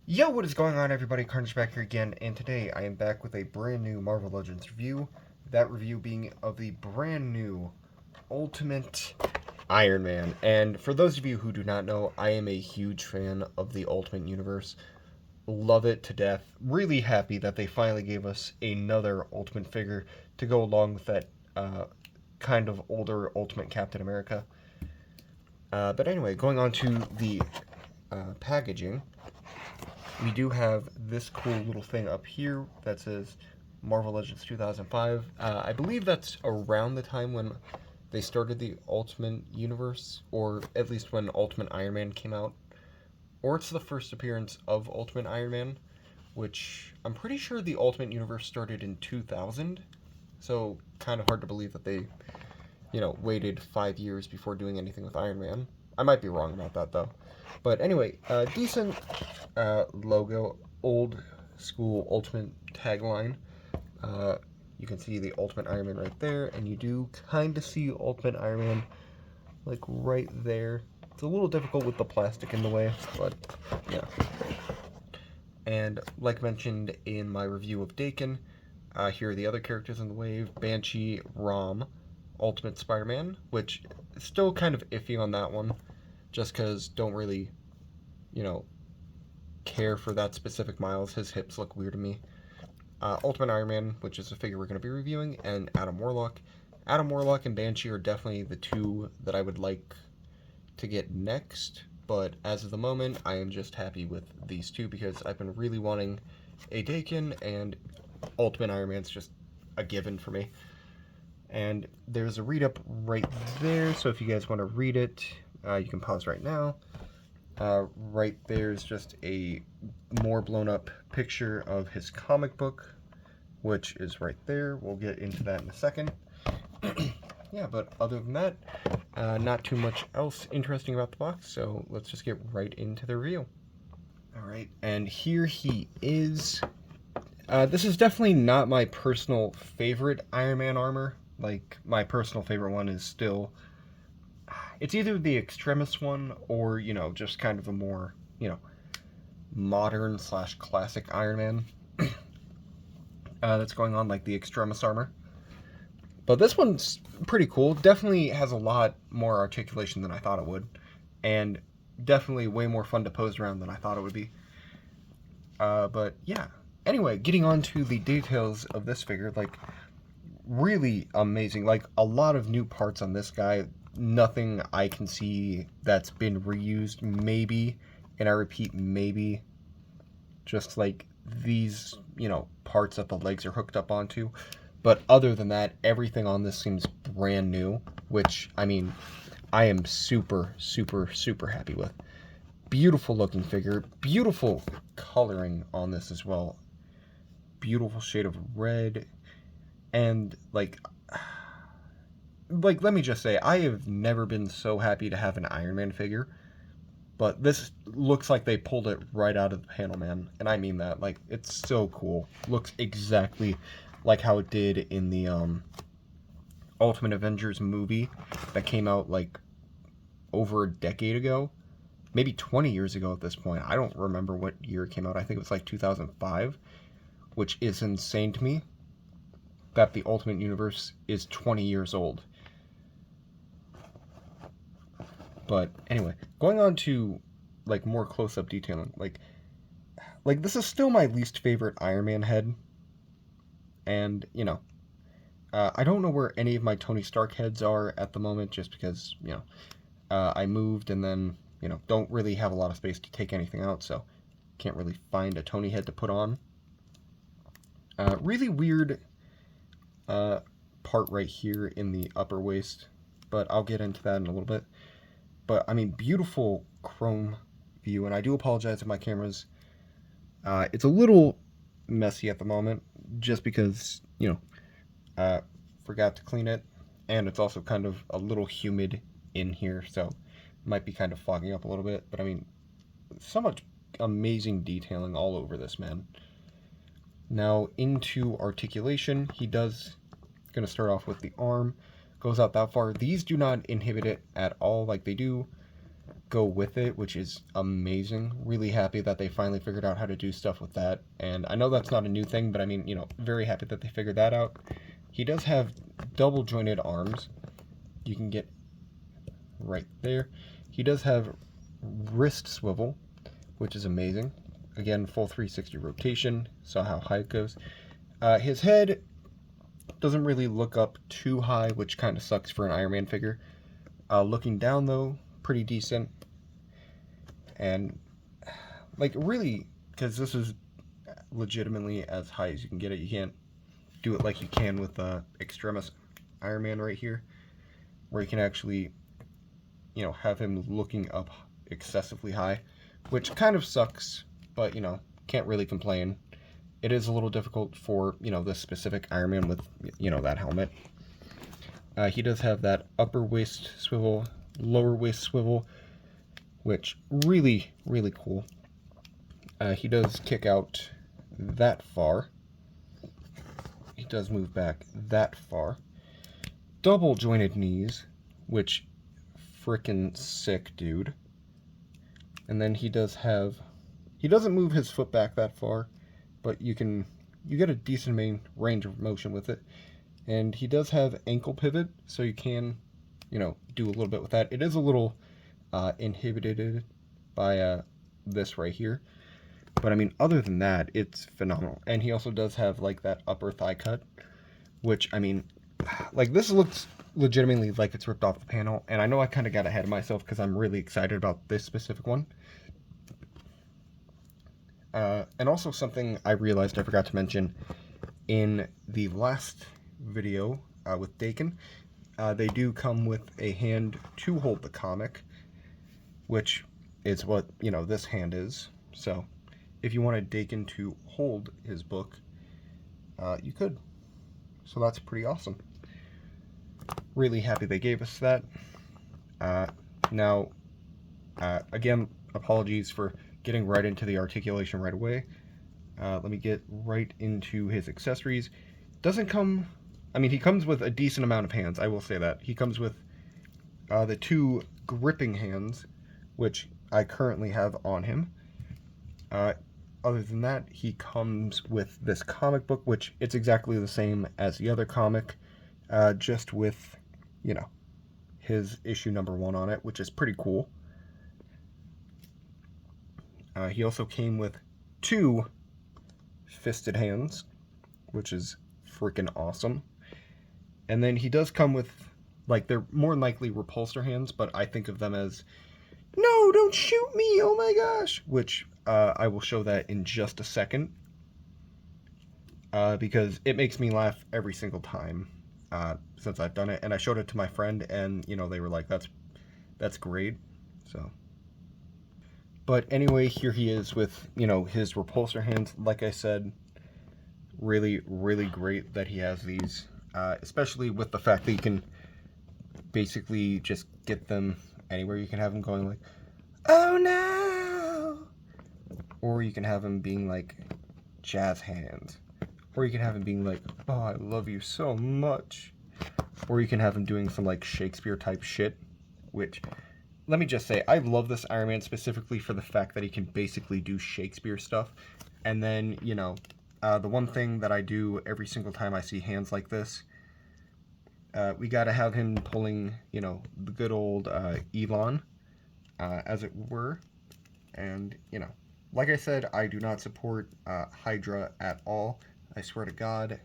Yo, what is going on, everybody? Carnage back here again, and today I am back with a brand new Marvel Legends review. That review being of the brand new Ultimate Iron Man. And for those of you who do not know, I am a huge fan of the Ultimate Universe. Love it to death. Really happy that they finally gave us another Ultimate figure to go along with that kind of older Ultimate Captain America. But anyway, going on to the packaging. We do have this cool little thing up here that says Marvel Legends 2005. I believe that's around the time when they started the Ultimate Universe, or at least when Ultimate Iron Man came out. Or it's the first appearance of Ultimate Iron Man, which I'm pretty sure the Ultimate Universe started in 2000. So kind of hard to believe that they, waited 5 years before doing anything with Iron Man. I might be wrong about that though. But anyway, decent logo, old school Ultimate tagline. Uh, you can see the Ultimate Iron Man right there, and you do kind of see Ultimate Iron Man like right there. It's a little difficult with the plastic in the way, but yeah. And like mentioned in my review of Daken, here are the other characters in the wave: Banshee, Rom, Ultimate Spider-Man, which is still kind of iffy on that one, just because don't really, you know, care for that specific Miles. His hips look weird to me. Ultimate Iron Man, which is a figure we're going to be reviewing, and Adam Warlock. Adam Warlock and Banshee are definitely the two that I would like to get next, but as of the moment, I am just happy with these two because I've been really wanting a Daken, and Ultimate Iron Man's just a given for me. And there's a read up right there, so if you guys want to read it, you can pause right now. Right there's just a more blown up picture of his comic book, which is right there. We'll get into that in a second. Yeah, but other than that, not too much else interesting about the box, so let's just get right into the review. Alright, and here he is. This is definitely not my personal favorite Iron Man armor. Like, my personal favorite one is still... It's either the Extremis one or, just kind of a more, modern slash classic Iron Man that's going on, like the Extremis armor. But this one's pretty cool. Definitely has a lot more articulation than I thought it would. And definitely way more fun to pose around than I thought it would be. But yeah. Anyway, getting on to the details of this figure, like, really amazing. Like, a lot of new parts on this guy. Nothing I can see that's been reused, maybe. And I repeat, maybe. Just like these, parts that the legs are hooked up onto. But other than that, everything on this seems brand new, which, I mean, I am super, super, super happy with. Beautiful looking figure, beautiful coloring on this as well. Beautiful shade of red, and let me just say, I have never been so happy to have an Iron Man figure, but this looks like they pulled it right out of the panel, man, and I mean that. Like, it's so cool. Looks exactly like how it did in the Ultimate Avengers movie that came out like over a decade ago, maybe 20 years ago at this point. I don't remember what year it came out. I think it was like 2005, which is insane to me that the Ultimate Universe is 20 years old. But anyway, going on to like more close-up detailing, like this is still my least favorite Iron Man head, and I don't know where any of my Tony Stark heads are at the moment, just because I moved and then don't really have a lot of space to take anything out, so can't really find a Tony head to put on. Really weird part right here in the upper waist, but I'll get into that in a little bit. But I mean, beautiful chrome view, and I do apologize if my camera's it's a little messy at the moment, just because forgot to clean it, and it's also kind of a little humid in here, so it might be kind of fogging up a little bit. But I mean, so much amazing detailing all over this man. Now into articulation, he does going to start off with the arm, goes out that far. These do not inhibit it at all, like they do go with it, which is amazing. Really happy that they finally figured out how to do stuff with that. And I know that's not a new thing, but I mean, you know, very happy that they figured that out. He does have double jointed arms. You can get right there. He does have wrist swivel, which is amazing. Again, full 360 rotation. Saw how high it goes. His head doesn't really look up too high, which kind of sucks for an Iron Man figure. Looking down, though, pretty decent. And, like, really, because this is legitimately as high as you can get it. You can't do it like you can with Extremis Iron Man right here, where you can actually, you know, have him looking up excessively high, which kind of sucks, but, you know, can't really complain. It is a little difficult for, you know, this specific Iron Man with, you know, that helmet. He does have that upper waist swivel, lower waist swivel, which really, really cool. He does kick out that far. He does move back that far. Double jointed knees, which frickin' sick, dude. And then he does have, he doesn't move his foot back that far, but you get a decent range of motion with it. And he does have ankle pivot, so you can, you know, do a little bit with that. It is a little inhibited by this right here. But I mean, other than that, it's phenomenal. And he also does have like that upper thigh cut, which, I mean, like, this looks legitimately like it's ripped off the panel. And I know I kind of got ahead of myself because I'm really excited about this specific one. And also something I realized I forgot to mention in the last video with Daken, they do come with a hand to hold the comic, which is what, you know, this hand is. So if you wanted Daken to hold his book, you could. So that's pretty awesome. Really happy they gave us that. Now, again, apologies for getting right into the articulation right away. Let me get right into his accessories. Doesn't come, I mean, he comes with a decent amount of hands, I will say that. He comes with the 2 gripping hands, which I currently have on him. Other than that, he comes with this comic book, which it's exactly the same as the other comic, just with, you know, his issue number 1 on it, which is pretty cool. He also came with 2 fisted hands, which is freaking awesome. And then he does come with, like, they're more than likely repulsor hands, but I think of them as, no, don't shoot me, oh my gosh, which I will show that in just a second, because it makes me laugh every single time since I've done it. And I showed it to my friend, and, you know, they were like, that's great. So, but anyway, here he is with, you know, his repulsor hands. Like I said, really, really great that he has these, especially with the fact that you can basically just get them anywhere. You can have them going like, oh no! Or you can have them being like jazz hands. Or you can have them being like, oh, I love you so much. Or you can have them doing some like Shakespeare type shit, which, let me just say, I love this Iron Man specifically for the fact that he can basically do Shakespeare stuff. And then, you know, the one thing that I do every single time I see hands like this, we gotta have him pulling, you know, the good old Elon, as it were. And, you know, like I said, I do not support Hydra at all. I swear to God,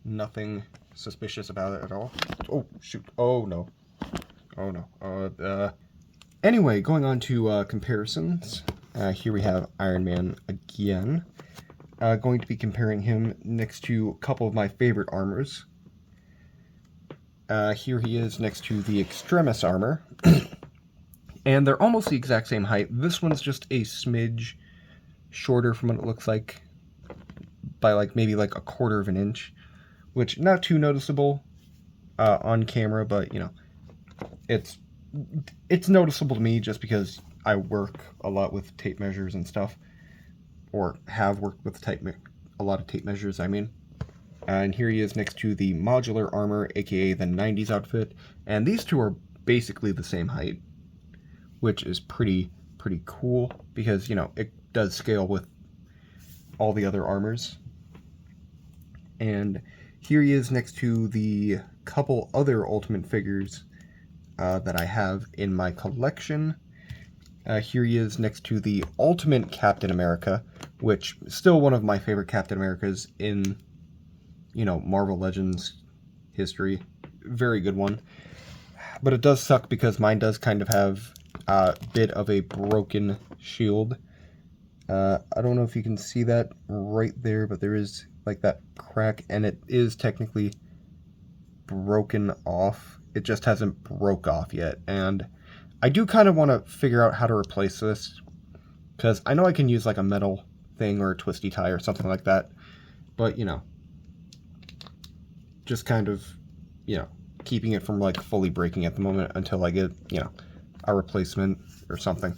nothing suspicious about it at all. Oh, shoot. Oh, no. Oh, no. Anyway, going on to comparisons. Here we have Iron Man again. Going to be comparing him next to a couple of my favorite armors. Here he is next to the Extremis armor. And they're almost the exact same height. This one's just a smidge shorter from what it looks like, by like maybe like a quarter of an inch, which not too noticeable on camera, but you know, it's noticeable to me just because I work a lot with tape measures and stuff, or have worked with a lot of tape measures, I mean. And here he is next to the modular armor, aka the 90s outfit, and these two are basically the same height, which is pretty cool because, you know, it does scale with all the other armors. And here he is next to the couple other Ultimate figures that I have in my collection. Here he is next to the Ultimate Captain America, which is still one of my favorite Captain Americas in, you know, Marvel Legends history. Very good one. But it does suck because mine does kind of have a bit of a broken shield. I don't know if you can see that right there, but there is like that crack, and it is technically broken off. It just hasn't broke off yet, and I do kind of want to figure out how to replace this, because I know I can use like a metal thing or a twisty tie or something like that, but, you know, just kind of, you know, keeping it from like fully breaking at the moment until I get, you know, a replacement or something.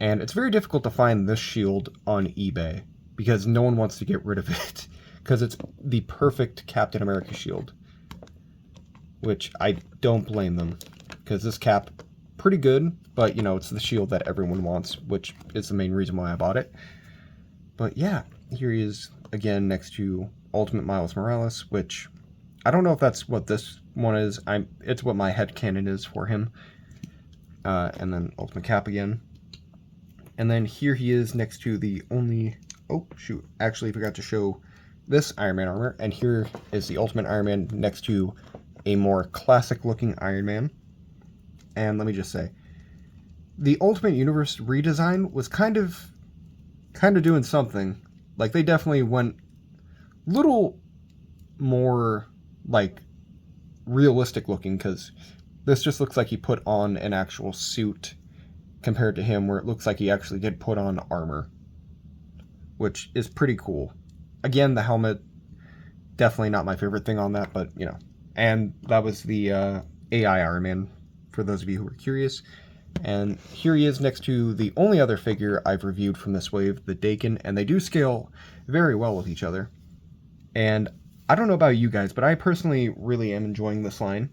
And it's very difficult to find this shield on eBay because no one wants to get rid of it because it's the perfect Captain America shield, which I don't blame them because this cap, pretty good, but, you know, it's the shield that everyone wants, which is the main reason why I bought it. But yeah, here he is again next to Ultimate Miles Morales, which I don't know if that's what this one is. It's what my headcanon is for him. And then Ultimate Cap again. And then here he is next to the only... Oh, shoot. Actually, I forgot to show this Iron Man armor. And here is the Ultimate Iron Man next to a more classic-looking Iron Man. And let me just say, the Ultimate Universe redesign was kind of doing something. Like, they definitely went a little more, like, realistic looking, because this just looks like he put on an actual suit compared to him, where it looks like he actually did put on armor, which is pretty cool. Again, the helmet, definitely not my favorite thing on that, but, you know. And that was the AI Iron Man, for those of you who are curious. And here he is next to the only other figure I've reviewed from this wave, the Daken, and they do scale very well with each other. And I don't know about you guys, but I personally really am enjoying this line.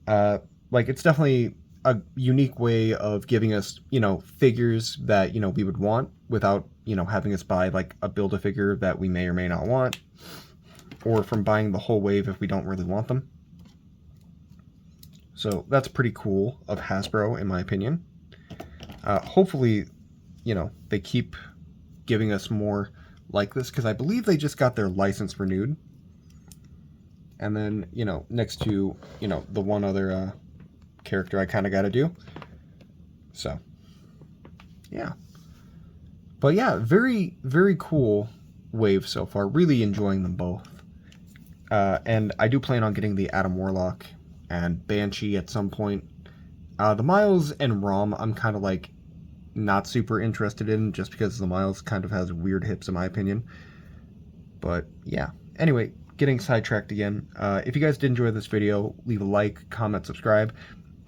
Like, it's definitely a unique way of giving us, you know, figures that, you know, we would want without, you know, having us buy, like, a Build-A-Figure that we may or may not want, or from buying the whole wave if we don't really want them. So that's pretty cool of Hasbro, in my opinion. Hopefully, you know, they keep giving us more like this, because I believe they just got their license renewed. And then, you know, next to, you know, the one other character I kind of got to do. So, yeah. But yeah, very, very cool wave so far. Really enjoying them both. And I do plan on getting the Adam Warlock and Banshee at some point. The Miles and Rom, I'm kind of like not super interested in, just because the Miles kind of has weird hips in my opinion. But yeah, anyway, getting sidetracked again. If you guys did enjoy this video, leave a like, comment, subscribe.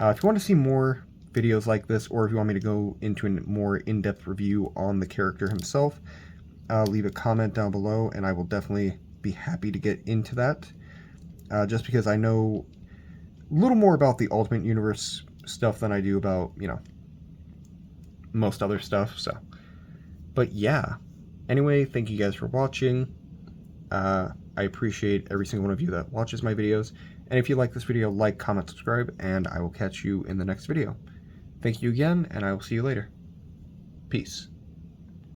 If you want to see more videos like this, or if you want me to go into a more in-depth review on the character himself, leave a comment down below, and I will definitely be happy to get into that. Just because I know a little more about the Ultimate Universe stuff than I do about, you know, most other stuff, so. But yeah. Anyway, thank you guys for watching. I appreciate every single one of you that watches my videos. And if you like this video, like, comment, subscribe, and I will catch you in the next video. Thank you again, and I will see you later. Peace.